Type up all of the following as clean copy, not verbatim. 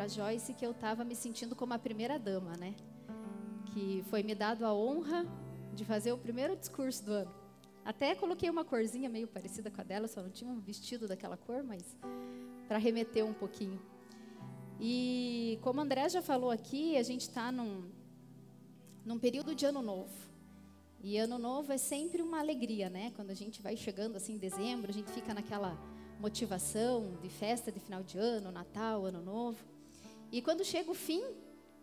a Joyce que eu estava me sentindo como a primeira dama, né? Que foi me dado a honra de fazer o primeiro discurso do ano. Até coloquei uma corzinha meio parecida com a dela, só não tinha um vestido daquela cor, mas para remeter um pouquinho. E como a André já falou aqui, a gente está num período de ano novo. E ano novo é sempre uma alegria, né? Quando a gente vai chegando assim em dezembro, a gente fica naquela motivação de festa de final de ano, Natal, Ano Novo. E quando chega o fim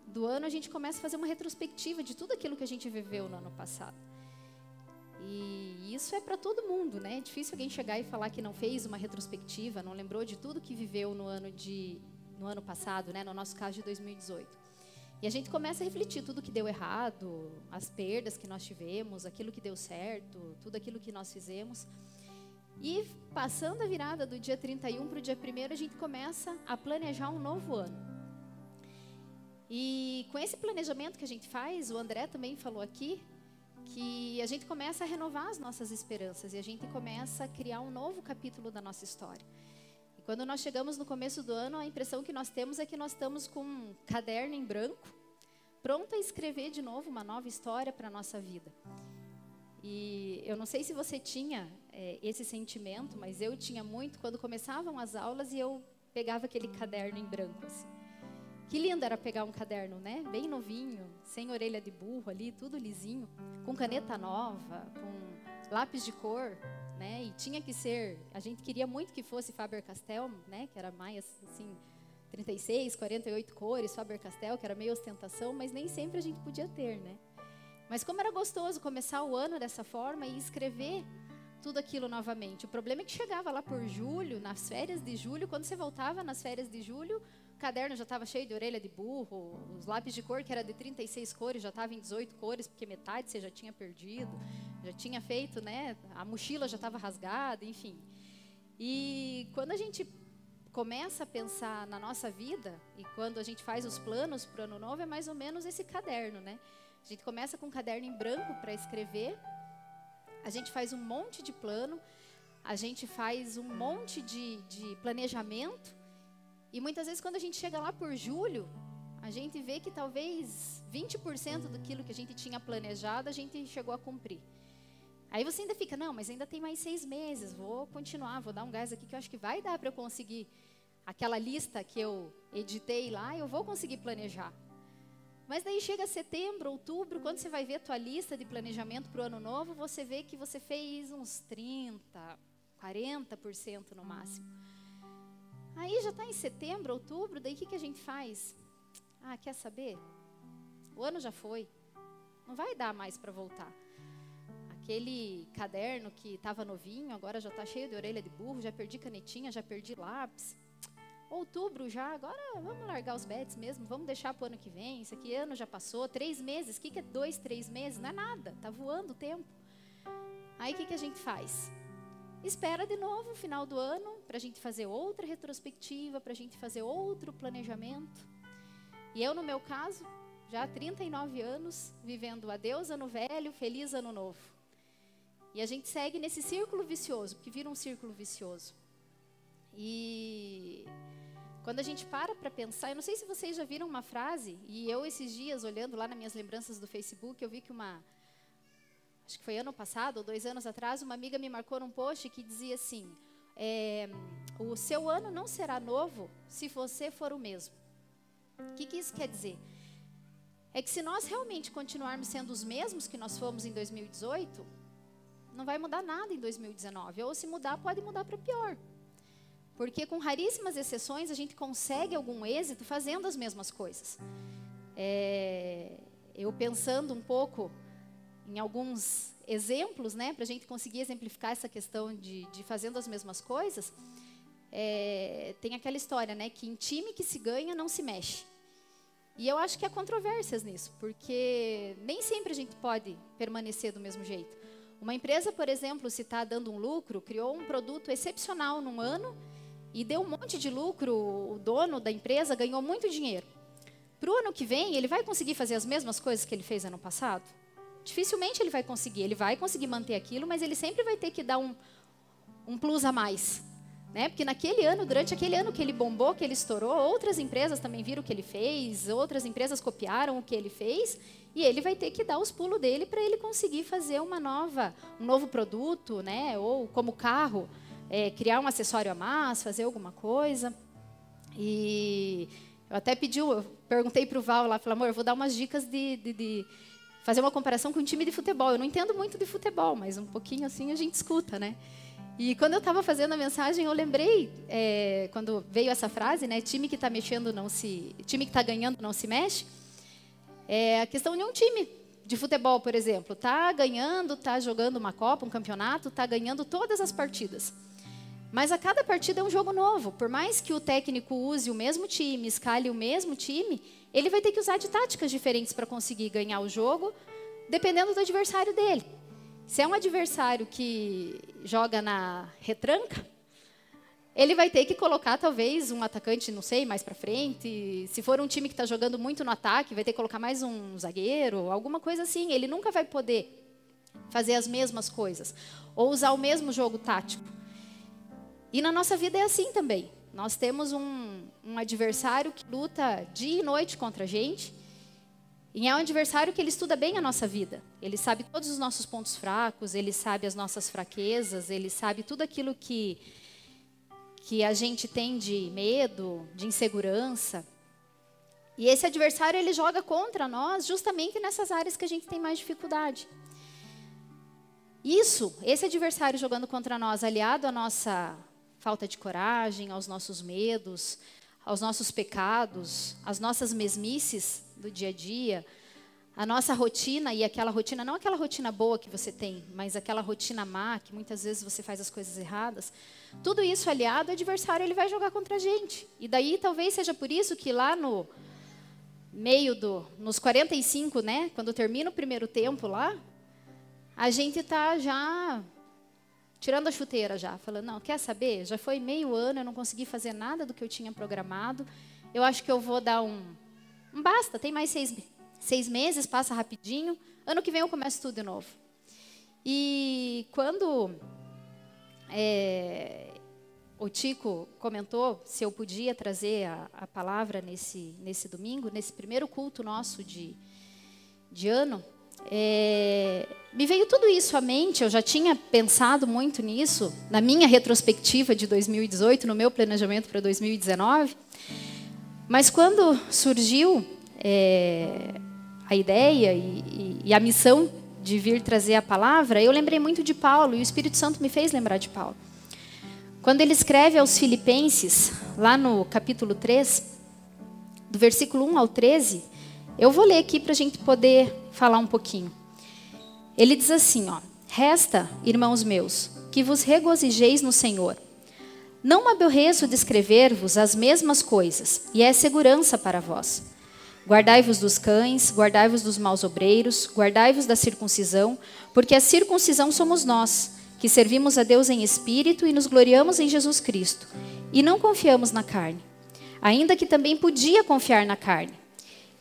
do ano, a gente começa a fazer uma retrospectiva de tudo aquilo que a gente viveu no ano passado. E isso é para todo mundo, né? É difícil alguém chegar e falar que não fez uma retrospectiva, não lembrou de tudo que viveu no ano passado, né? No nosso caso de 2018. E a gente começa a refletir tudo que deu errado, as perdas que nós tivemos, aquilo que deu certo, tudo aquilo que nós fizemos. E passando a virada do dia 31 para o dia 1º, a gente começa a planejar um novo ano. E com esse planejamento que a gente faz, o André também falou aqui, que a gente começa a renovar as nossas esperanças e a gente começa a criar um novo capítulo da nossa história. E quando nós chegamos no começo do ano, a impressão que nós temos é que nós estamos com um caderno em branco, pronto a escrever de novo uma nova história para a nossa vida. E eu não sei se você tinha esse sentimento, mas eu tinha muito quando começavam as aulas e eu pegava aquele caderno em branco, assim. Que lindo era pegar um caderno, né? Bem novinho, sem orelha de burro ali, tudo lisinho, com caneta nova, com lápis de cor, né? E tinha que ser, a gente queria muito que fosse Faber-Castell, né? Que era mais assim, 36, 48 cores, Faber-Castell, que era meio ostentação, mas nem sempre a gente podia ter, né? Mas como era gostoso começar o ano dessa forma e escrever tudo aquilo novamente. O problema é que chegava lá por julho, nas férias de julho, quando você voltava nas férias de julho, o caderno já estava cheio de orelha de burro, os lápis de cor, que era de 36 cores, já estava em 18 cores, porque metade você já tinha perdido, já tinha feito, né? A mochila já estava rasgada, enfim. E quando a gente começa a pensar na nossa vida, e quando a gente faz os planos para o ano novo, é mais ou menos esse caderno, né? A gente começa com um caderno em branco para escrever, a gente faz um monte de plano, a gente faz um monte de planejamento, e muitas vezes quando a gente chega lá por julho, a gente vê que talvez 20% daquilo que a gente tinha planejado, a gente chegou a cumprir. Aí você ainda fica, não, mas ainda tem mais 6 meses, vou continuar, vou dar um gás aqui que eu acho que vai dar para eu conseguir aquela lista que eu editei lá, eu vou conseguir planejar. Mas daí chega setembro, outubro, quando você vai ver a tua lista de planejamento para o ano novo, você vê que você fez uns 30%, 40% no máximo. Aí já está em setembro, outubro, daí o que a gente faz? Ah, quer saber? O ano já foi, não vai dar mais para voltar. Aquele caderno que estava novinho, agora já está cheio de orelha de burro, já perdi canetinha, já perdi lápis. Outubro já, agora vamos largar os bets mesmo, vamos deixar para o ano que vem, isso aqui ano já passou, 3 meses, o que é 2, 3 meses? Não é nada, está voando o tempo. Aí o que a gente faz? Espera de novo o final do ano, para a gente fazer outra retrospectiva, para a gente fazer outro planejamento. E eu, no meu caso, já há 39 anos, vivendo adeus ano velho, feliz ano novo. E a gente segue nesse círculo vicioso, porque vira um círculo vicioso. E quando a gente para pensar, eu não sei se vocês já viram uma frase, e eu esses dias, olhando lá nas minhas lembranças do Facebook, eu vi que acho que foi ano passado ou 2 anos atrás, uma amiga me marcou num post que dizia assim, o seu ano não será novo se você for o mesmo. O que isso quer dizer? É que se nós realmente continuarmos sendo os mesmos que nós fomos em 2018, não vai mudar nada em 2019, ou se mudar, pode mudar para pior. Porque com raríssimas exceções, a gente consegue algum êxito fazendo as mesmas coisas. Eu pensando um pouco em alguns exemplos, né, para a gente conseguir exemplificar essa questão de fazendo as mesmas coisas, tem aquela história, né, que em time que se ganha não se mexe. E eu acho que há controvérsias nisso, porque nem sempre a gente pode permanecer do mesmo jeito. Uma empresa, por exemplo, se está dando um lucro, criou um produto excepcional num ano e deu um monte de lucro, o dono da empresa ganhou muito dinheiro. Para o ano que vem, ele vai conseguir fazer as mesmas coisas que ele fez ano passado? Dificilmente ele vai conseguir manter aquilo, mas ele sempre vai ter que dar um plus a mais, né? Porque naquele ano, durante aquele ano que ele bombou, que ele estourou, outras empresas também viram o que ele fez, outras empresas copiaram o que ele fez, e ele vai ter que dar os pulos dele para ele conseguir fazer um novo produto, né? Ou como carro, criar um acessório a mais, fazer alguma coisa. E eu até perguntei para o Val lá, falei, amor, eu vou dar umas dicas de fazer uma comparação com um time de futebol. Eu não entendo muito de futebol, mas um pouquinho assim a gente escuta, né? E quando eu estava fazendo a mensagem, eu lembrei, quando veio essa frase, né? Time que está ganhando não se mexe. É a questão de um time de futebol, por exemplo. Está ganhando, está jogando uma Copa, um campeonato, está ganhando todas as partidas. Mas a cada partida é um jogo novo. Por mais que o técnico use o mesmo time, escale o mesmo time, ele vai ter que usar de táticas diferentes para conseguir ganhar o jogo, dependendo do adversário dele. Se é um adversário que joga na retranca, ele vai ter que colocar talvez um atacante, não sei, mais para frente. Se for um time que está jogando muito no ataque, vai ter que colocar mais um zagueiro, alguma coisa assim. Ele nunca vai poder fazer as mesmas coisas ou usar o mesmo jogo tático. E na nossa vida é assim também. Nós temos um adversário que luta dia e noite contra a gente. E é um adversário que ele estuda bem a nossa vida. Ele sabe todos os nossos pontos fracos, ele sabe as nossas fraquezas, ele sabe tudo aquilo que a gente tem de medo, de insegurança. E esse adversário, ele joga contra nós justamente nessas áreas que a gente tem mais dificuldade. Esse adversário jogando contra nós, aliado à nossa falta de coragem, aos nossos medos, aos nossos pecados, às nossas mesmices do dia a dia, a nossa rotina, e aquela rotina, não aquela rotina boa que você tem, mas aquela rotina má, que muitas vezes você faz as coisas erradas, tudo isso aliado, o adversário ele vai jogar contra a gente. E daí talvez seja por isso que lá no meio nos 45, né, quando termina o primeiro tempo lá, a gente está já tirando a chuteira já, falando, não, quer saber? Já foi meio ano, eu não consegui fazer nada do que eu tinha programado. Eu acho que eu vou dar um basta, tem mais 6 meses, passa rapidinho. Ano que vem eu começo tudo de novo. E quando o Tico comentou se eu podia trazer a palavra nesse domingo, nesse primeiro culto nosso de ano, me veio tudo isso à mente. Eu já tinha pensado muito nisso na minha retrospectiva de 2018, no meu planejamento para 2019. Mas quando surgiu a ideia e a missão de vir trazer a palavra, eu lembrei muito de Paulo, e o Espírito Santo me fez lembrar de Paulo. Quando ele escreve aos Filipenses, lá no capítulo 3, do versículo 1 ao 13, eu vou ler aqui para a gente poder falar um pouquinho. Ele diz assim, ó: resta, irmãos meus, que vos regozijeis no Senhor. Não me aborreço de escrever-vos as mesmas coisas, e é segurança para vós. Guardai-vos dos cães, guardai-vos dos maus obreiros, guardai-vos da circuncisão, porque a circuncisão somos nós, que servimos a Deus em espírito e nos gloriamos em Jesus Cristo, e não confiamos na carne, ainda que também podia confiar na carne.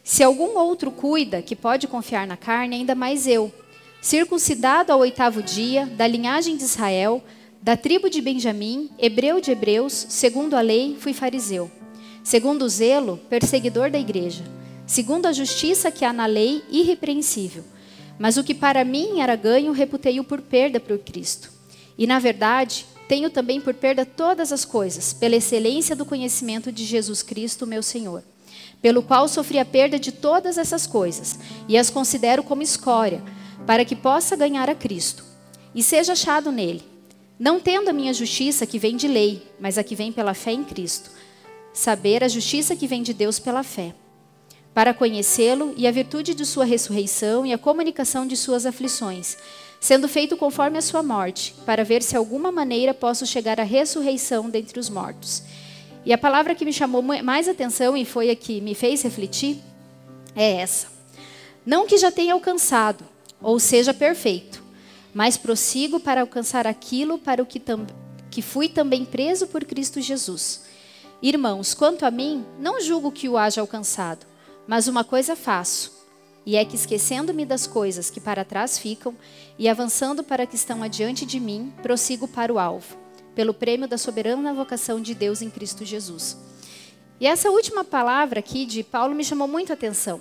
Se algum outro cuida que pode confiar na carne, ainda mais eu, circuncidado ao 8º dia, da linhagem de Israel, da tribo de Benjamim, hebreu de hebreus, segundo a lei, fui fariseu. Segundo o zelo, perseguidor da igreja. Segundo a justiça que há na lei, irrepreensível. Mas o que para mim era ganho, reputei-o por perda por Cristo. E, na verdade, tenho também por perda todas as coisas, pela excelência do conhecimento de Jesus Cristo, meu Senhor, pelo qual sofri a perda de todas essas coisas, e as considero como escória, para que possa ganhar a Cristo, e seja achado nele, não tendo a minha justiça que vem de lei, mas a que vem pela fé em Cristo, saber a justiça que vem de Deus pela fé, para conhecê-lo e a virtude de sua ressurreição e a comunicação de suas aflições, sendo feito conforme a sua morte, para ver se de alguma maneira posso chegar à ressurreição dentre os mortos. E a palavra que me chamou mais atenção e foi a que me fez refletir é essa: não que já tenha alcançado, ou seja perfeito, mas prossigo para alcançar aquilo para o que fui também preso por Cristo Jesus. Irmãos, quanto a mim, não julgo que o haja alcançado, mas uma coisa faço, e é que, esquecendo-me das coisas que para trás ficam e avançando para que estão adiante de mim, prossigo para o alvo, pelo prêmio da soberana vocação de Deus em Cristo Jesus. E essa última palavra aqui de Paulo me chamou muito a atenção.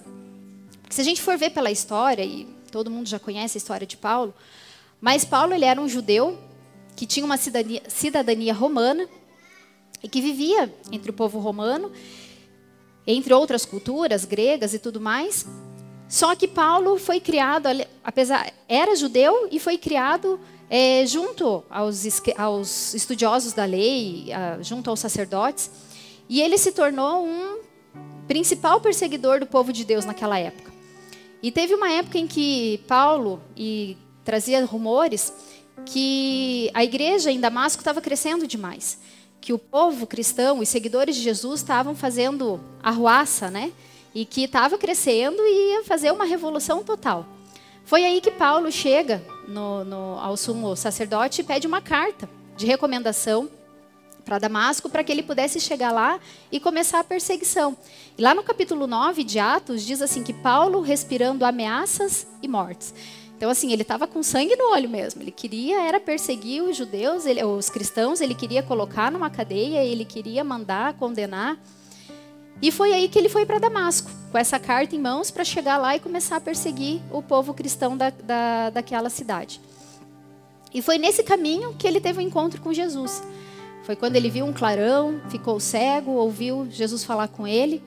Porque se a gente for ver pela história, e todo mundo já conhece a história de Paulo, mas Paulo ele era um judeu que tinha uma cidadania romana e que vivia entre o povo romano, entre outras culturas, gregas e tudo mais. Só que Paulo foi criado, era judeu e foi criado junto aos estudiosos da lei, junto aos sacerdotes. E ele se tornou um principal perseguidor do povo de Deus naquela época. E teve uma época em que Paulo trazia rumores que a igreja em Damasco estava crescendo demais. Que o povo cristão, os seguidores de Jesus, estavam fazendo arruaça, né? E que estava crescendo e ia fazer uma revolução total. Foi aí que Paulo chega ao sumo sacerdote e pede uma carta de recomendação para Damasco, para que ele pudesse chegar lá e começar a perseguição. E lá no capítulo 9 de Atos, diz assim que Paulo respirando ameaças e mortes. Então, assim, ele estava com sangue no olho mesmo. Ele queria perseguir os judeus, os cristãos, ele queria colocar numa cadeia, ele queria mandar, condenar. E foi aí que ele foi para Damasco, com essa carta em mãos, para chegar lá e começar a perseguir o povo cristão daquela cidade. E foi nesse caminho que ele teve um encontro com Jesus. Foi quando ele viu um clarão, ficou cego, ouviu Jesus falar com ele.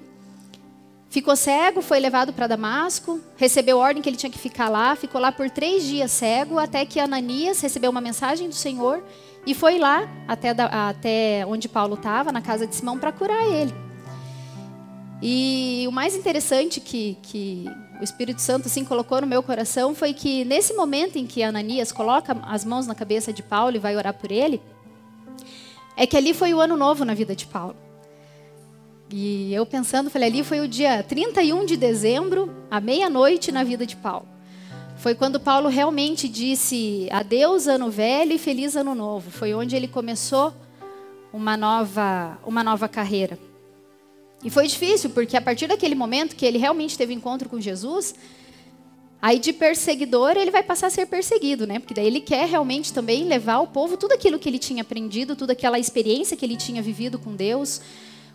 Ficou cego, foi levado para Damasco, recebeu ordem que ele tinha que ficar lá, ficou lá por 3 dias cego, até que Ananias recebeu uma mensagem do Senhor e foi lá até onde Paulo estava, na casa de Simão, para curar ele. E o mais interessante que o Espírito Santo assim colocou no meu coração foi que nesse momento em que Ananias coloca as mãos na cabeça de Paulo e vai orar por ele, é que ali foi o ano novo na vida de Paulo. E eu pensando, falei, ali foi o dia 31 de dezembro, à meia-noite na vida de Paulo. Foi quando Paulo realmente disse adeus ano velho e feliz ano novo. Foi onde ele começou uma nova carreira. E foi difícil, porque a partir daquele momento que ele realmente teve encontro com Jesus, aí de perseguidor ele vai passar a ser perseguido, né? Porque daí ele quer realmente também levar ao povo tudo aquilo que ele tinha aprendido, toda aquela experiência que ele tinha vivido com Deus,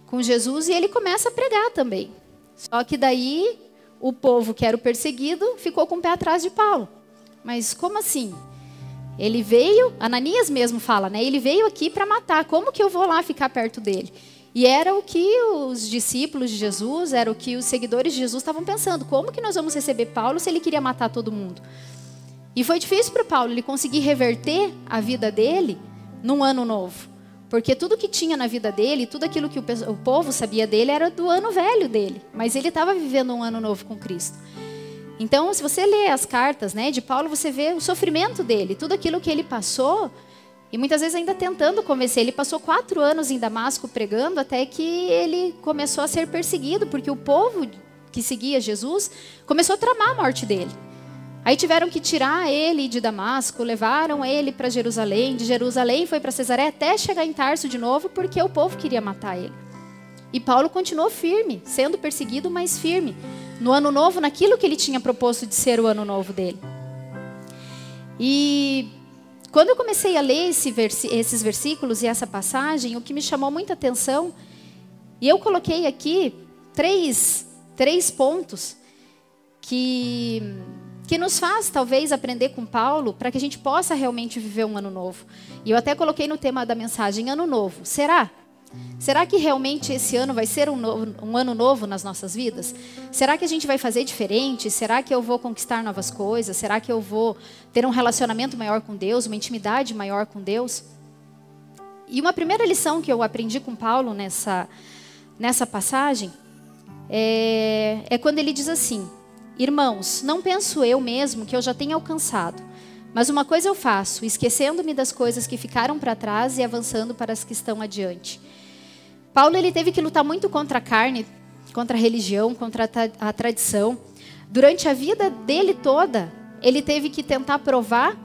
com Jesus, e ele começa a pregar também. Só que daí o povo que era o perseguido ficou com o pé atrás de Paulo. Mas como assim? Ele veio, Ananias mesmo fala, né? Ele veio aqui para matar, como que eu vou lá ficar perto dele? E era o que os discípulos de Jesus, era o que os seguidores de Jesus estavam pensando. Como que nós vamos receber Paulo se ele queria matar todo mundo? E foi difícil para Paulo ele conseguir reverter a vida dele num ano novo. Porque tudo que tinha na vida dele, tudo aquilo que o povo sabia dele era do ano velho dele. Mas ele estava vivendo um ano novo com Cristo. Então, se você lê as cartas, né, de Paulo, você vê o sofrimento dele, tudo aquilo que ele passou. E muitas vezes ainda tentando convencer. Ele passou 4 anos em Damasco pregando até que ele começou a ser perseguido. Porque o povo que seguia Jesus começou a tramar a morte dele. Aí tiveram que tirar ele de Damasco, levaram ele para Jerusalém. De Jerusalém foi para Cesaré até chegar em Tarso de novo, porque o povo queria matar ele. E Paulo continuou firme, sendo perseguido, mas firme. No ano novo, naquilo que ele tinha proposto de ser o ano novo dele. E quando eu comecei a ler esses versículos e essa passagem, o que me chamou muita atenção, e eu coloquei aqui três pontos que nos faz, talvez, aprender com Paulo, para que a gente possa realmente viver um ano novo. E eu até coloquei no tema da mensagem, ano novo. Será? Será que realmente esse ano vai ser um ano novo nas nossas vidas? Será que a gente vai fazer diferente? Será que eu vou conquistar novas coisas? Será que eu vou ter um relacionamento maior com Deus, uma intimidade maior com Deus? E uma primeira lição que eu aprendi com Paulo nessa passagem é quando ele diz assim: irmãos, não penso eu mesmo que eu já tenha alcançado, mas uma coisa eu faço, esquecendo-me das coisas que ficaram para trás e avançando para as que estão adiante. Paulo ele teve que lutar muito contra a carne, contra a religião, contra a tradição. Durante a vida dele toda, ele teve que tentar provar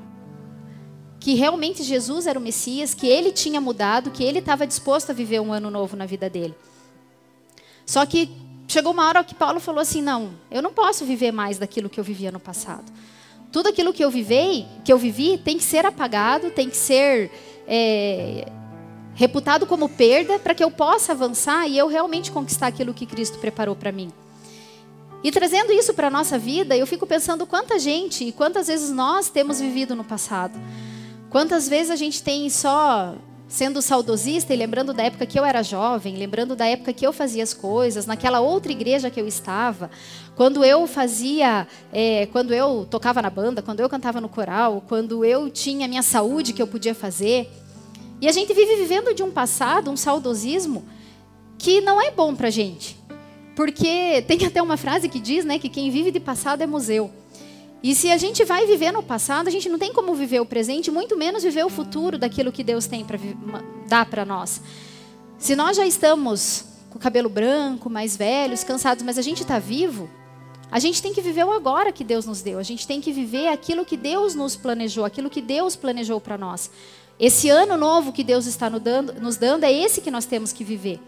que realmente Jesus era o Messias, que ele tinha mudado, que ele estava disposto a viver um ano novo na vida dele. Só que chegou uma hora que Paulo falou assim: não, eu não posso viver mais daquilo que eu vivia no passado. Tudo aquilo que eu vivi tem que ser apagado, tem que ser reputado como perda, para que eu possa avançar e eu realmente conquistar aquilo que Cristo preparou para mim. E trazendo isso para a nossa vida, eu fico pensando quanta gente e quantas vezes nós temos vivido no passado. Quantas vezes a gente tem só sendo saudosista e lembrando da época que eu era jovem, lembrando da época que eu fazia as coisas, naquela outra igreja que eu estava, quando eu fazia, quando eu tocava na banda, quando eu cantava no coral, quando eu tinha a minha saúde que eu podia fazer. E a gente vive vivendo de um passado, um saudosismo, que não é bom para a gente. Porque tem até uma frase que diz, né, que quem vive de passado é museu. E se a gente vai viver no passado, a gente não tem como viver o presente, muito menos viver o futuro daquilo que Deus tem para dar para nós. Se nós já estamos com o cabelo branco, mais velhos, cansados, mas a gente está vivo, a gente tem que viver o agora que Deus nos deu. A gente tem que viver aquilo que Deus nos planejou, aquilo que Deus planejou para nós. Esse ano novo que Deus está nos dando, é esse que nós temos que viver.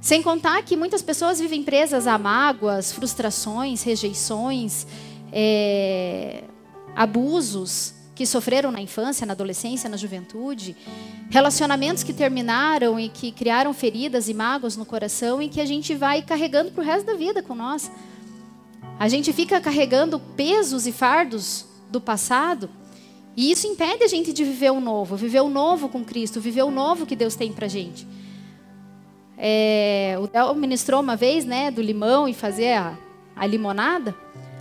Sem contar que muitas pessoas vivem presas a mágoas, frustrações, rejeições, abusos que sofreram na infância, na adolescência, na juventude, relacionamentos que terminaram e que criaram feridas e mágoas no coração e que a gente vai carregando para o resto da vida com nós. A gente fica carregando pesos e fardos do passado e isso impede a gente de viver o novo com Cristo, viver o novo que Deus tem para a gente. O Del ministrou uma vez, né, do limão e fazer a limonada.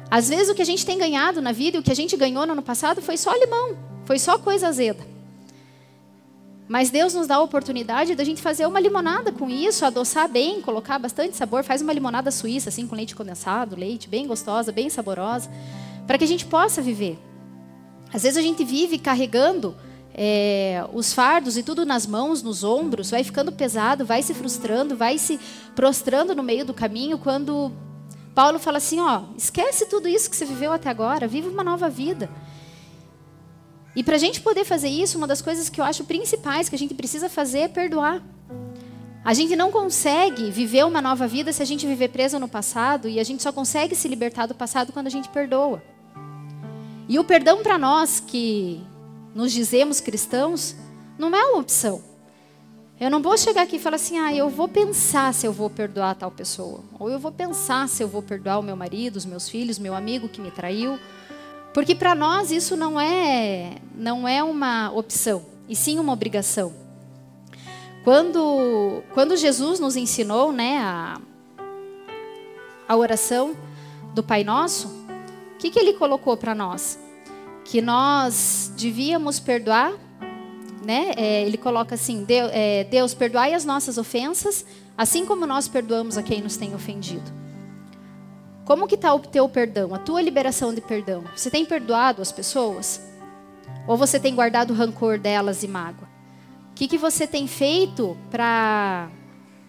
Às vezes o que a gente tem ganhado na vida e o que a gente ganhou no ano passado foi só limão, foi só coisa azeda. Mas Deus nos dá a oportunidade da gente fazer uma limonada com isso, adoçar bem, colocar bastante sabor, faz uma limonada suíça assim com leite condensado, leite bem gostosa, bem saborosa, para que a gente possa viver. Às vezes a gente vive carregando os fardos e tudo nas mãos, nos ombros, vai ficando pesado, vai se frustrando, vai se prostrando no meio do caminho, quando Paulo fala assim, esquece tudo isso que você viveu até agora, vive uma nova vida. E para a gente poder fazer isso, uma das coisas que eu acho principais que a gente precisa fazer é perdoar. A gente não consegue viver uma nova vida se a gente viver preso no passado, e a gente só consegue se libertar do passado quando a gente perdoa. E o perdão para nós que nos dizemos cristãos, não é uma opção. Eu não vou chegar aqui e falar assim, eu vou pensar se eu vou perdoar tal pessoa. Ou eu vou pensar se eu vou perdoar o meu marido, os meus filhos, meu amigo que me traiu. Porque para nós isso não é uma opção, e sim uma obrigação. Quando Jesus nos ensinou, né, a oração do Pai Nosso, o que Ele colocou para nós? Que nós devíamos perdoar, né? Ele coloca assim, Deus, perdoai as nossas ofensas, assim como nós perdoamos a quem nos tem ofendido. Como que está o teu perdão, a tua liberação de perdão? Você tem perdoado as pessoas? Ou você tem guardado o rancor delas e mágoa? O que você tem feito para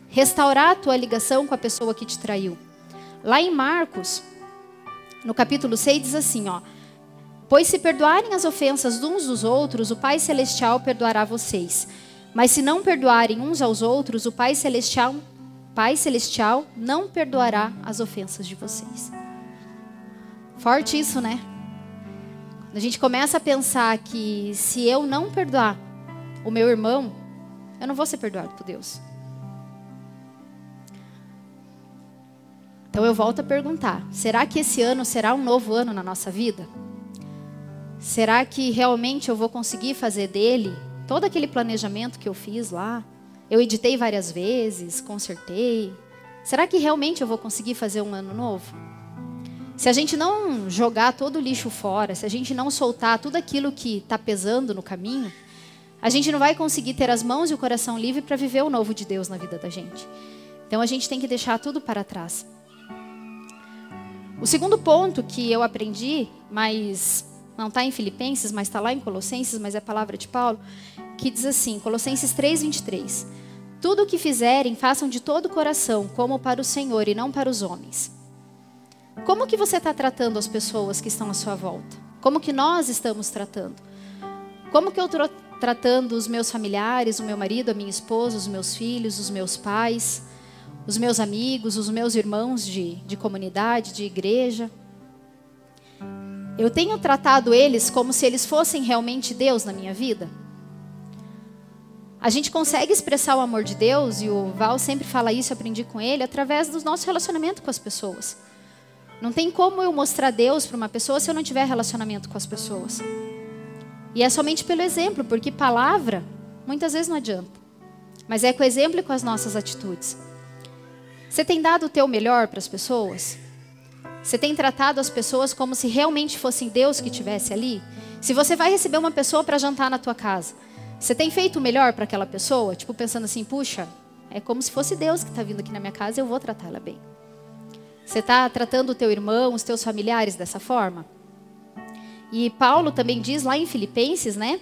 restaurar a tua ligação com a pessoa que te traiu? Lá em Marcos, no capítulo 6, diz assim, pois se perdoarem as ofensas uns dos outros, o Pai Celestial perdoará vocês. Mas se não perdoarem uns aos outros, o Pai Celestial não perdoará as ofensas de vocês. Forte isso, né? A gente começa a pensar que se eu não perdoar o meu irmão, eu não vou ser perdoado por Deus. Então eu volto a perguntar, será que esse ano será um novo ano na nossa vida? Será que realmente eu vou conseguir fazer dele todo aquele planejamento que eu fiz lá? Eu editei várias vezes, consertei. Será que realmente eu vou conseguir fazer um ano novo? Se a gente não jogar todo o lixo fora, se a gente não soltar tudo aquilo que está pesando no caminho, a gente não vai conseguir ter as mãos e o coração livre para viver o novo de Deus na vida da gente. Então a gente tem que deixar tudo para trás. O segundo ponto que eu aprendi, mas não está em Filipenses, mas está lá em Colossenses, mas é a palavra de Paulo, que diz assim, Colossenses 3:23. Tudo o que fizerem, façam de todo o coração, como para o Senhor e não para os homens. Como que você está tratando as pessoas que estão à sua volta? Como que nós estamos tratando? Como que eu estou tratando os meus familiares, o meu marido, a minha esposa, os meus filhos, os meus pais, os meus amigos, os meus irmãos de comunidade, de igreja? Eu tenho tratado eles como se eles fossem realmente Deus na minha vida? A gente consegue expressar o amor de Deus, e o Val sempre fala isso, eu aprendi com ele, através do nosso relacionamento com as pessoas. Não tem como eu mostrar Deus para uma pessoa se eu não tiver relacionamento com as pessoas. E é somente pelo exemplo, porque palavra muitas vezes não adianta. Mas é com o exemplo e com as nossas atitudes. Você tem dado o teu melhor para as pessoas? Você tem tratado as pessoas como se realmente fosse Deus que estivesse ali? Se você vai receber uma pessoa para jantar na tua casa, você tem feito o melhor para aquela pessoa? Tipo, pensando assim, puxa, é como se fosse Deus que está vindo aqui na minha casa, eu vou tratá-la bem. Você está tratando o teu irmão, os teus familiares dessa forma? E Paulo também diz lá em Filipenses, né,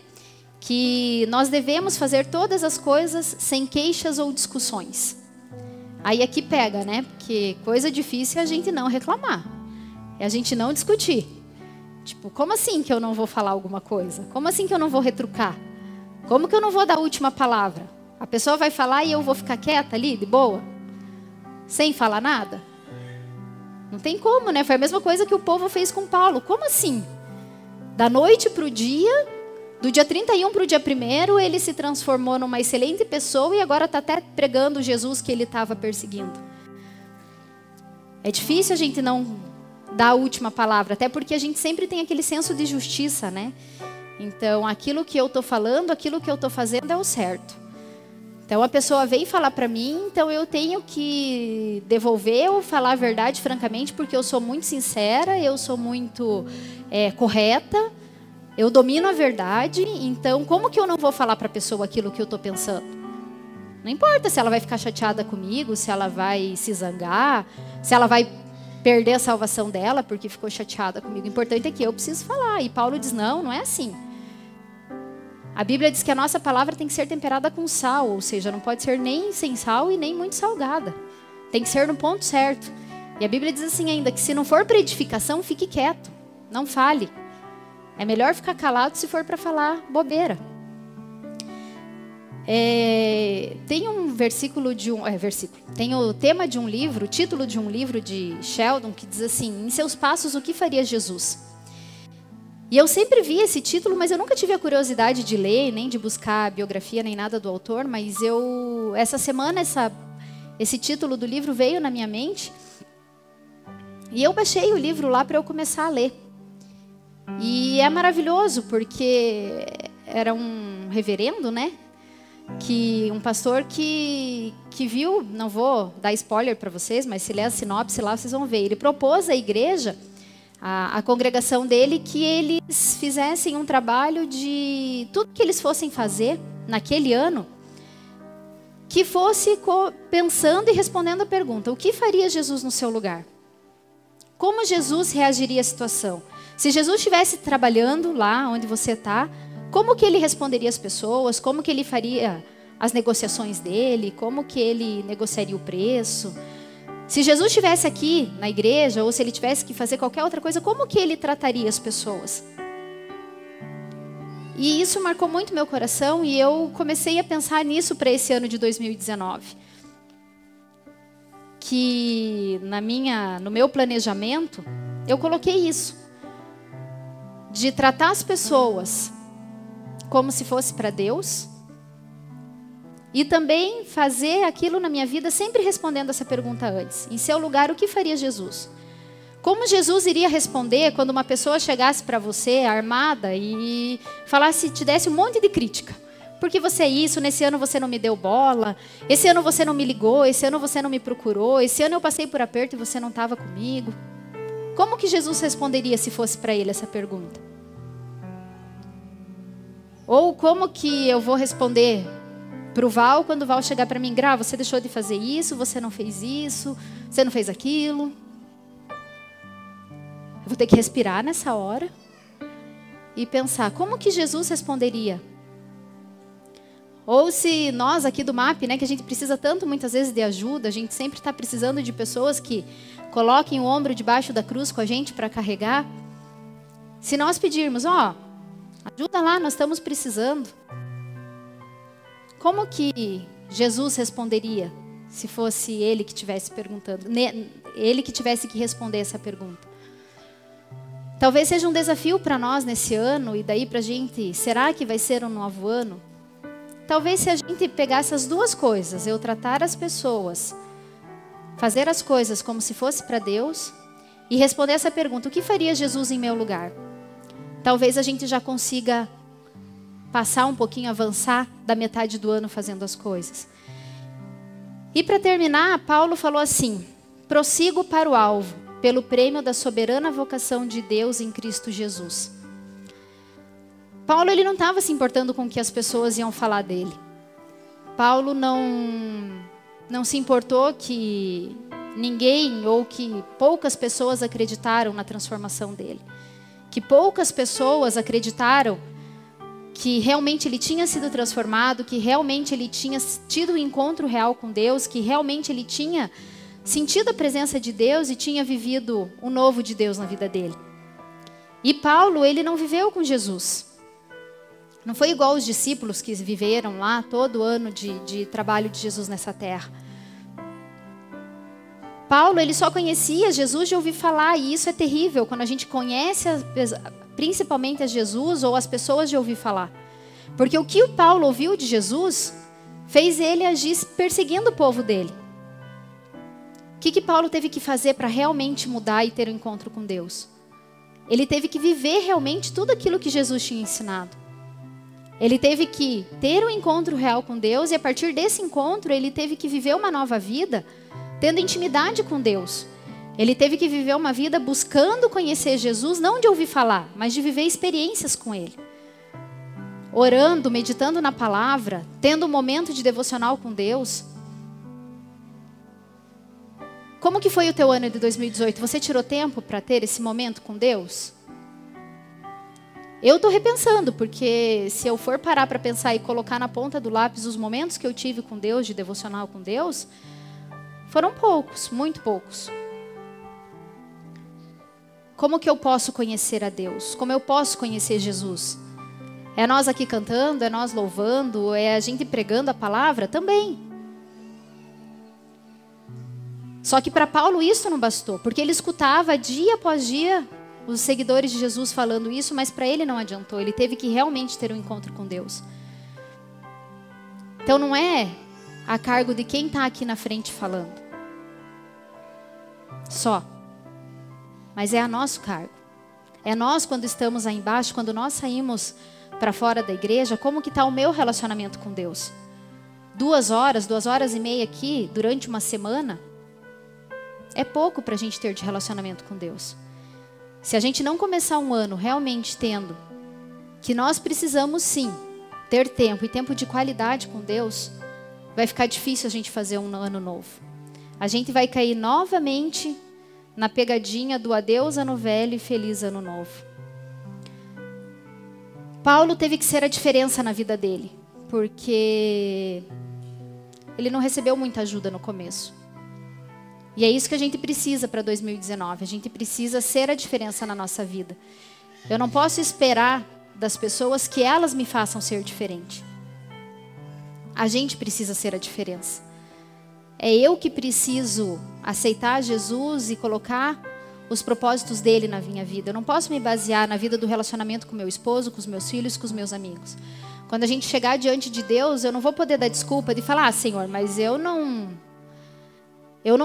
que nós devemos fazer todas as coisas sem queixas ou discussões. Aí aqui pega, né, porque coisa difícil é a gente não reclamar, é a gente não discutir. Tipo, como assim que eu não vou falar alguma coisa? Como assim que eu não vou retrucar? Como que eu não vou dar a última palavra? A pessoa vai falar e eu vou ficar quieta ali, de boa? Sem falar nada? Não tem como, né? Foi a mesma coisa que o povo fez com Paulo. Como assim? Da noite para o dia, do dia 31 para o dia 1º, ele se transformou numa excelente pessoa e agora está até pregando Jesus que ele estava perseguindo. É difícil a gente não dar a última palavra, até porque a gente sempre tem aquele senso de justiça, né? Então, aquilo que eu estou falando, aquilo que eu estou fazendo é o certo. Então, a pessoa vem falar para mim, então eu tenho que devolver ou falar a verdade francamente, porque eu sou muito sincera, eu sou muito correta, eu domino a verdade, então como que eu não vou falar para a pessoa aquilo que eu estou pensando? Não importa se ela vai ficar chateada comigo, se ela vai se zangar, se ela vai perder a salvação dela porque ficou chateada comigo. O importante é que eu preciso falar. E Paulo diz, não, não é assim. A Bíblia diz que a nossa palavra tem que ser temperada com sal, ou seja, não pode ser nem sem sal e nem muito salgada. Tem que ser no ponto certo. E a Bíblia diz assim ainda, que se não for para edificação, fique quieto, não fale. É melhor ficar calado se for para falar bobeira. Tem um versículo tem o tema de um livro, o título de um livro de Sheldon, que diz assim, em seus passos, o que faria Jesus? E eu sempre vi esse título, mas eu nunca tive a curiosidade de ler, nem de buscar a biografia, nem nada do autor, mas essa semana, esse título do livro veio na minha mente, e eu baixei o livro lá para eu começar a ler. E é maravilhoso, porque era um reverendo, né? Um pastor que viu, não vou dar spoiler para vocês, mas se ler a sinopse lá, vocês vão ver. Ele propôs à igreja, a congregação dele, que eles fizessem um trabalho de tudo que eles fossem fazer naquele ano, que fosse pensando e respondendo a pergunta, o que faria Jesus no seu lugar? Como Jesus reagiria à situação? Se Jesus estivesse trabalhando lá onde você está, como que ele responderia às pessoas? Como que ele faria as negociações dele? Como que ele negociaria o preço? Se Jesus estivesse aqui na igreja, ou se ele tivesse que fazer qualquer outra coisa, como que ele trataria as pessoas? E isso marcou muito meu coração e eu comecei a pensar nisso para esse ano de 2019. Que no meu planejamento, eu coloquei isso. De tratar as pessoas como se fosse para Deus. E também fazer aquilo na minha vida sempre respondendo essa pergunta antes. Em seu lugar, o que faria Jesus? Como Jesus iria responder quando uma pessoa chegasse para você armada e te desse um monte de crítica? Porque você é isso, nesse ano você não me deu bola, esse ano você não me ligou, esse ano você não me procurou, esse ano eu passei por aperto e você não estava comigo. Como que Jesus responderia se fosse para ele essa pergunta? Ou como que eu vou responder para o Val quando o Val chegar para mim, Gra, você deixou de fazer isso, você não fez isso, você não fez aquilo. Eu vou ter que respirar nessa hora e pensar, como que Jesus responderia? Ou se nós aqui do MAP, né, que a gente precisa tanto muitas vezes de ajuda, a gente sempre está precisando de pessoas que coloquem o ombro debaixo da cruz com a gente para carregar. Se nós pedirmos, ajuda lá, nós estamos precisando. Como que Jesus responderia se fosse ele que estivesse perguntando, ele que tivesse que responder essa pergunta? Talvez seja um desafio para nós nesse ano, e daí para a gente, será que vai ser um novo ano? talvez se a gente pegasse as duas coisas, eu tratar as pessoas, fazer as coisas como se fosse para Deus, e responder essa pergunta: o que faria Jesus em meu lugar? Talvez a gente já consiga passar um pouquinho, avançar da metade do ano fazendo as coisas. E para terminar, Paulo falou assim: prossigo para o alvo, pelo prêmio da soberana vocação de Deus em Cristo Jesus. Paulo, ele não estava se importando com o que as pessoas iam falar dele. Paulo não se importou que ninguém ou que poucas pessoas acreditaram na transformação dele. Que poucas pessoas acreditaram que realmente ele tinha sido transformado, que realmente ele tinha tido um encontro real com Deus, que realmente ele tinha sentido a presença de Deus e tinha vivido o novo de Deus na vida dele. E Paulo, ele não viveu com Jesus. Não foi igual os discípulos que viveram lá todo ano de trabalho de Jesus nessa terra. Paulo, ele só conhecia Jesus de ouvir falar, e isso é terrível, quando a gente conhece principalmente a Jesus ou as pessoas de ouvir falar. Porque o que o Paulo ouviu de Jesus fez ele agir perseguindo o povo dele. O que Paulo teve que fazer para realmente mudar e ter um encontro com Deus? Ele teve que viver realmente tudo aquilo que Jesus tinha ensinado. Ele teve que ter um encontro real com Deus, e a partir desse encontro ele teve que viver uma nova vida, tendo intimidade com Deus. Ele teve que viver uma vida buscando conhecer Jesus, não de ouvir falar, mas de viver experiências com Ele. Orando, meditando na palavra, tendo um momento de devocional com Deus. Como que foi o teu ano de 2018? Você tirou tempo para ter esse momento com Deus? Eu estou repensando, porque se eu for parar para pensar e colocar na ponta do lápis os momentos que eu tive com Deus, de devocional com Deus, foram poucos, muito poucos. Como que eu posso conhecer a Deus? Como eu posso conhecer Jesus? É nós aqui cantando, é nós louvando, é a gente pregando a palavra? Também. Só que para Paulo isso não bastou, porque ele escutava dia após dia os seguidores de Jesus falando isso, mas para ele não adiantou. Ele teve que realmente ter um encontro com Deus. Então não é a cargo de quem está aqui na frente falando. Só. Mas é a nosso cargo. É nós, quando estamos aí embaixo, quando nós saímos para fora da igreja, como que está o meu relacionamento com Deus? 2 horas, 2h30 aqui, durante uma semana, é pouco para a gente ter de relacionamento com Deus. Se a gente não começar um ano realmente tendo, que nós precisamos sim ter tempo e tempo de qualidade com Deus, vai ficar difícil a gente fazer um ano novo. A gente vai cair novamente na pegadinha do adeus ano velho e feliz ano novo. Paulo teve que ser a diferença na vida dele, porque ele não recebeu muita ajuda no começo. E é isso que a gente precisa para 2019. A gente precisa ser a diferença na nossa vida. Eu não posso esperar das pessoas que elas me façam ser diferente. A gente precisa ser a diferença. É eu que preciso aceitar Jesus e colocar os propósitos dele na minha vida. Eu não posso me basear na vida do relacionamento com meu esposo, com os meus filhos, com os meus amigos. Quando a gente chegar diante de Deus, eu não vou poder dar desculpa de falar: Senhor, mas eu não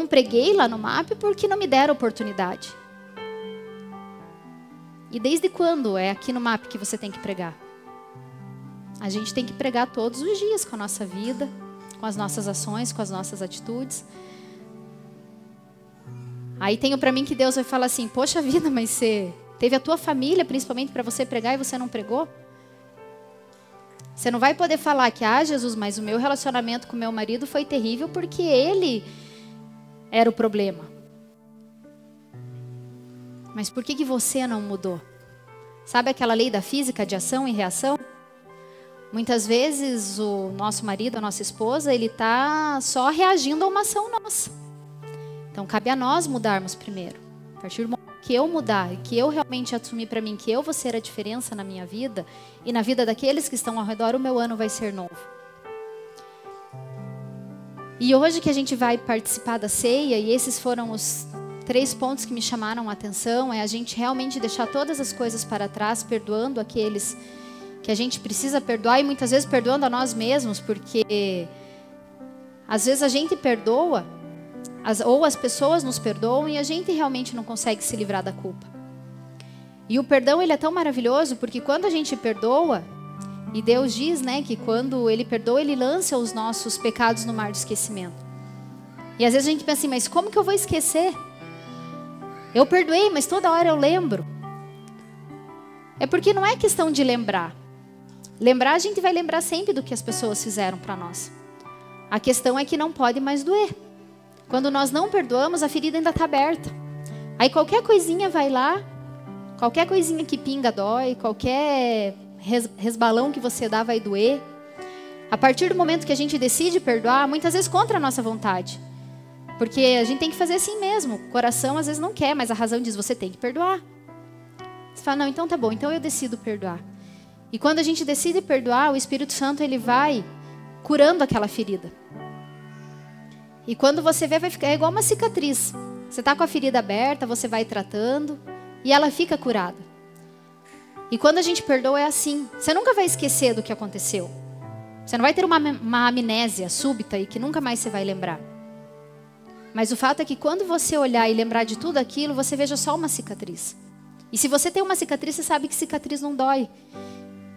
preguei lá no MAP porque não me deram oportunidade. E desde quando é aqui no MAP que você tem que pregar? A gente tem que pregar todos os dias com a nossa vida, com as nossas ações, com as nossas atitudes. Aí tenho para mim que Deus vai falar assim: poxa vida, mas você teve a tua família principalmente para você pregar e você não pregou? Você não vai poder falar que, Jesus, mas o meu relacionamento com meu marido foi terrível porque ele era o problema. Mas por que você não mudou? Sabe aquela lei da física de ação e reação? Muitas vezes o nosso marido, a nossa esposa, ele está só reagindo a uma ação nossa. Então cabe a nós mudarmos primeiro. A partir do momento que eu mudar, que eu realmente assumir para mim que eu vou ser a diferença na minha vida e na vida daqueles que estão ao redor, o meu ano vai ser novo. E hoje que a gente vai participar da ceia, e esses foram os 3 pontos que me chamaram a atenção, é a gente realmente deixar todas as coisas para trás, perdoando aqueles que a gente precisa perdoar, e muitas vezes perdoando a nós mesmos, porque às vezes a gente perdoa, ou as pessoas nos perdoam e a gente realmente não consegue se livrar da culpa. E o perdão, ele é tão maravilhoso, porque quando a gente perdoa, e Deus diz, né, que quando Ele perdoa, Ele lança os nossos pecados no mar de esquecimento. E às vezes a gente pensa assim, mas como que eu vou esquecer? Eu perdoei, mas toda hora eu lembro. É porque não é questão de lembrar. Lembrar, a gente vai lembrar sempre do que as pessoas fizeram para nós. A questão é que não pode mais doer. Quando nós não perdoamos, a ferida ainda está aberta. Aí qualquer coisinha vai lá, qualquer coisinha que pinga dói, qualquer resbalão que você dá vai doer. A partir do momento que a gente decide perdoar, muitas vezes contra a nossa vontade. Porque a gente tem que fazer assim mesmo. O coração às vezes não quer, mas a razão diz, você tem que perdoar. Você fala, não, então tá bom, então eu decido perdoar. E quando a gente decide perdoar, o Espírito Santo, ele vai curando aquela ferida. E quando você vê, vai ficar igual uma cicatriz. Você tá com a ferida aberta, você vai tratando e ela fica curada. E quando a gente perdoa é assim. Você nunca vai esquecer do que aconteceu. Você não vai ter uma amnésia súbita e que nunca mais você vai lembrar. Mas o fato é que quando você olhar e lembrar de tudo aquilo, você veja só uma cicatriz. E se você tem uma cicatriz, você sabe que cicatriz não dói.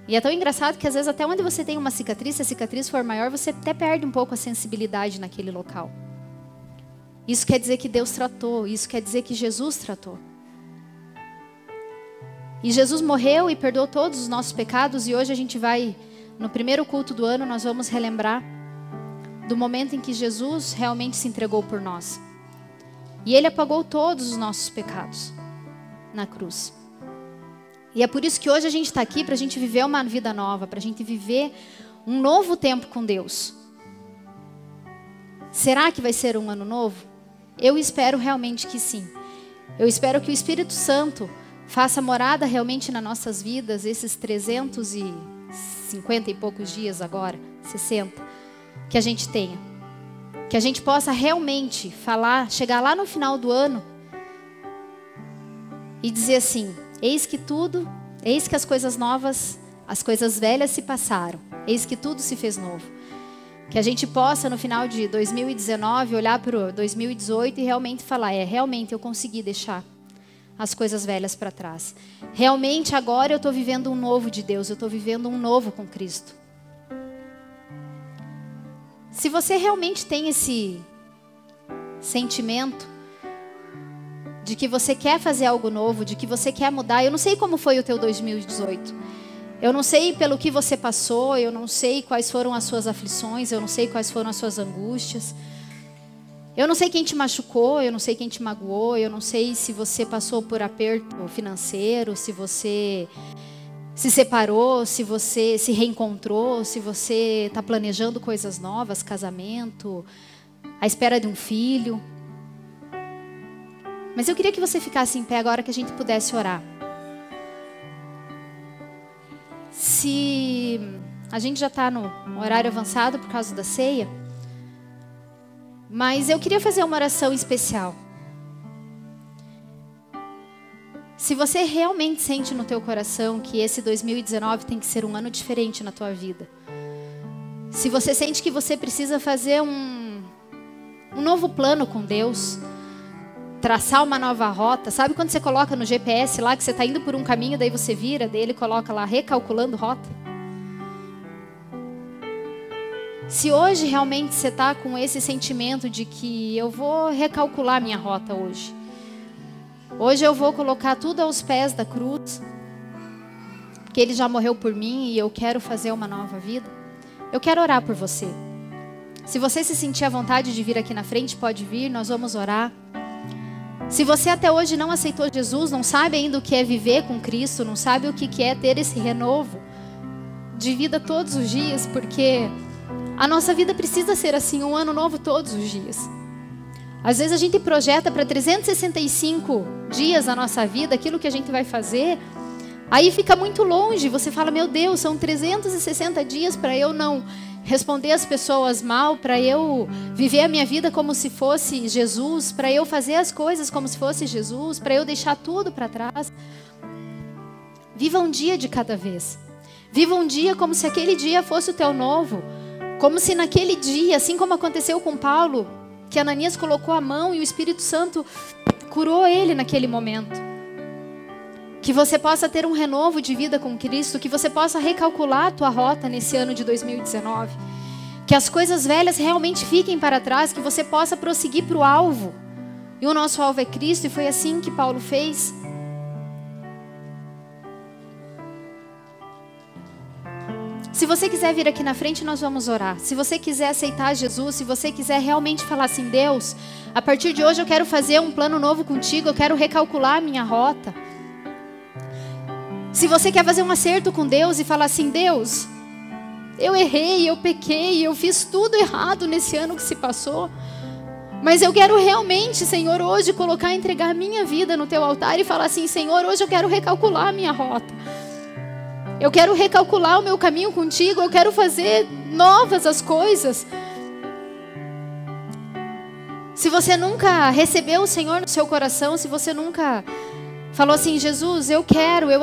E é tão engraçado que às vezes até onde você tem uma cicatriz, se a cicatriz for maior, você até perde um pouco a sensibilidade naquele local. Isso quer dizer que Deus tratou, isso quer dizer que Jesus tratou. E Jesus morreu e perdoou todos os nossos pecados, e hoje a gente vai, no primeiro culto do ano, nós vamos relembrar do momento em que Jesus realmente se entregou por nós. E Ele apagou todos os nossos pecados na cruz. E é por isso que hoje a gente está aqui, para a gente viver uma vida nova, para a gente viver um novo tempo com Deus. Será que vai ser um ano novo? Eu espero realmente que sim. Eu espero que o Espírito Santo faça morada realmente nas nossas vidas, esses 350 e poucos dias agora, 60, que a gente tenha. Que a gente possa realmente falar, chegar lá no final do ano e dizer assim, eis que as coisas novas, as coisas velhas se passaram, eis que tudo se fez novo. Que a gente possa no final de 2019 olhar para o 2018 e realmente falar, realmente eu consegui deixar as coisas velhas para trás. Realmente agora eu estou vivendo um novo de Deus, eu estou vivendo um novo com Cristo. Se você realmente tem esse sentimento de que você quer fazer algo novo, de que você quer mudar, eu não sei como foi o teu 2018. Eu não sei pelo que você passou, eu não sei quais foram as suas aflições, eu não sei quais foram as suas angústias. Eu não sei quem te machucou, eu não sei quem te magoou, eu não sei se você passou por aperto financeiro, se você se separou, se você se reencontrou, se você está planejando coisas novas, casamento, à espera de um filho. Mas eu queria que você ficasse em pé agora, que a gente pudesse orar. Se a gente já está no horário avançado por causa da ceia, mas eu queria fazer uma oração especial. Se você realmente sente no teu coração que esse 2019 tem que ser um ano diferente na tua vida, se você sente que você precisa fazer um novo plano com Deus, traçar uma nova rota, sabe quando você coloca no GPS lá que você está indo por um caminho, daí você vira, daí ele coloca lá recalculando rota? Se hoje realmente você está com esse sentimento de que eu vou recalcular minha rota hoje, hoje eu vou colocar tudo aos pés da cruz, porque Ele já morreu por mim e eu quero fazer uma nova vida, eu quero orar por você. Se você se sentir à vontade de vir aqui na frente, pode vir, nós vamos orar. Se você até hoje não aceitou Jesus, não sabe ainda o que é viver com Cristo, não sabe o que é ter esse renovo de vida todos os dias, porque a nossa vida precisa ser assim, um ano novo todos os dias. Às vezes a gente projeta para 365 dias a nossa vida, aquilo que a gente vai fazer, aí fica muito longe, você fala, meu Deus, são 360 dias para eu não responder as pessoas mal, para eu viver a minha vida como se fosse Jesus, para eu fazer as coisas como se fosse Jesus, para eu deixar tudo para trás. Viva um dia de cada vez. Viva um dia como se aquele dia fosse o teu novo. Como se naquele dia, assim como aconteceu com Paulo, que Ananias colocou a mão e o Espírito Santo curou ele naquele momento. Que você possa ter um renovo de vida com Cristo, que você possa recalcular a tua rota nesse ano de 2019. Que as coisas velhas realmente fiquem para trás, que você possa prosseguir para o alvo. E o nosso alvo é Cristo, e foi assim que Paulo fez. Se você quiser vir aqui na frente, nós vamos orar. Se você quiser aceitar Jesus, se você quiser realmente falar assim, Deus, a partir de hoje eu quero fazer um plano novo contigo, eu quero recalcular a minha rota. Se você quer fazer um acerto com Deus e falar assim, Deus, eu errei, eu pequei, eu fiz tudo errado nesse ano que se passou. Mas eu quero realmente, Senhor, hoje colocar, entregar a minha vida no teu altar e falar assim, Senhor, hoje eu quero recalcular a minha rota. Eu quero recalcular o meu caminho contigo, eu quero fazer novas as coisas. Se você nunca recebeu o Senhor no seu coração, se você nunca falou assim, Jesus, eu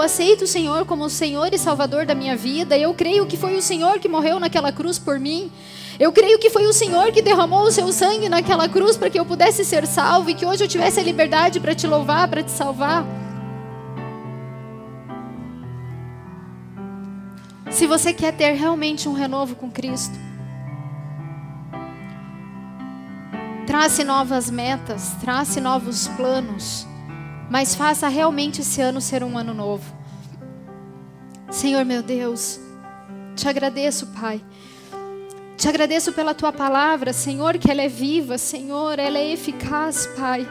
aceito o Senhor como o Senhor e Salvador da minha vida, eu creio que foi o Senhor que morreu naquela cruz por mim, eu creio que foi o Senhor que derramou o seu sangue naquela cruz para que eu pudesse ser salvo e que hoje eu tivesse a liberdade para te louvar, para te salvar. Se você quer ter realmente um renovo com Cristo, trace novas metas, trace novos planos, mas faça realmente esse ano ser um ano novo. Senhor meu Deus, te agradeço, Pai. Te agradeço pela Tua palavra, Senhor, que ela é viva, Senhor, ela é eficaz, Pai.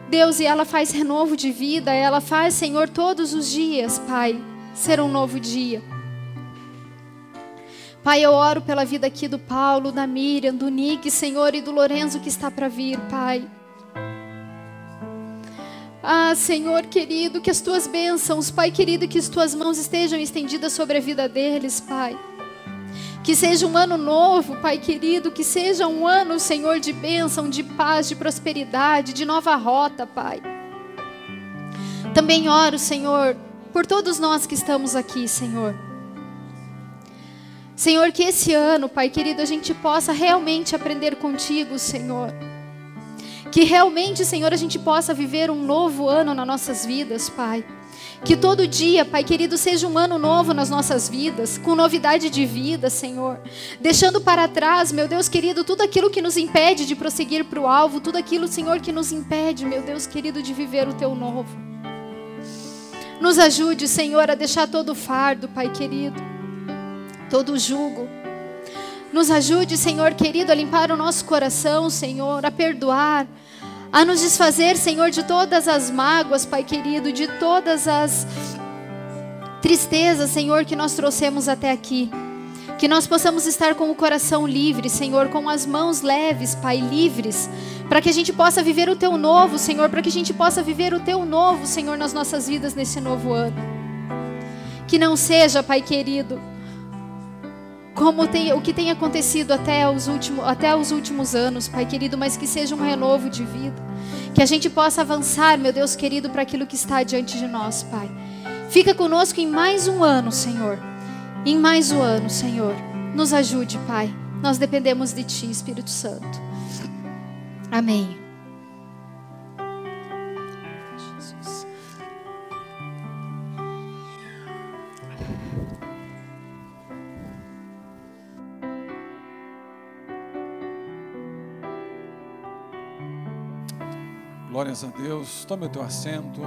Deus, e ela faz renovo de vida, ela faz, Senhor, todos os dias, Pai, ser um novo dia. Pai, eu oro pela vida aqui do Paulo, da Miriam, do Nick, Senhor, e do Lorenzo que está para vir, Pai. Ah, Senhor querido, que as Tuas bênçãos, Pai querido, que as Tuas mãos estejam estendidas sobre a vida deles, Pai. Que seja um ano novo, Pai querido, que seja um ano, Senhor, de bênção, de paz, de prosperidade, de nova rota, Pai. Também oro, Senhor, por todos nós que estamos aqui, Senhor. Senhor, que esse ano, Pai querido, a gente possa realmente aprender contigo, Senhor. Que realmente, Senhor, a gente possa viver um novo ano nas nossas vidas, Pai. Que todo dia, Pai querido, seja um ano novo nas nossas vidas, com novidade de vida, Senhor. Deixando para trás, meu Deus querido, tudo aquilo que nos impede de prosseguir para o alvo, tudo aquilo, Senhor, que nos impede, meu Deus querido, de viver o Teu novo. Nos ajude, Senhor, a deixar todo o fardo, Pai querido, todo o jugo. Nos ajude, Senhor querido, a limpar o nosso coração, Senhor, a perdoar, a nos desfazer, Senhor, de todas as mágoas, Pai querido, de todas as tristezas, Senhor, que nós trouxemos até aqui. Que nós possamos estar com o coração livre, Senhor, com as mãos leves, Pai, livres, para que a gente possa viver o Teu novo, Senhor, para que a gente possa viver o Teu novo, Senhor, nas nossas vidas nesse novo ano. Que não seja, Pai querido, como o que tem acontecido até os últimos anos, Pai querido, mas que seja um renovo de vida. Que a gente possa avançar, meu Deus querido, para aquilo que está diante de nós, Pai. Fica conosco em mais um ano, Senhor. Em mais um ano, Senhor. Nos ajude, Pai. Nós dependemos de Ti, Espírito Santo. Amém. Jesus. Glórias a Deus. Tome o teu assento.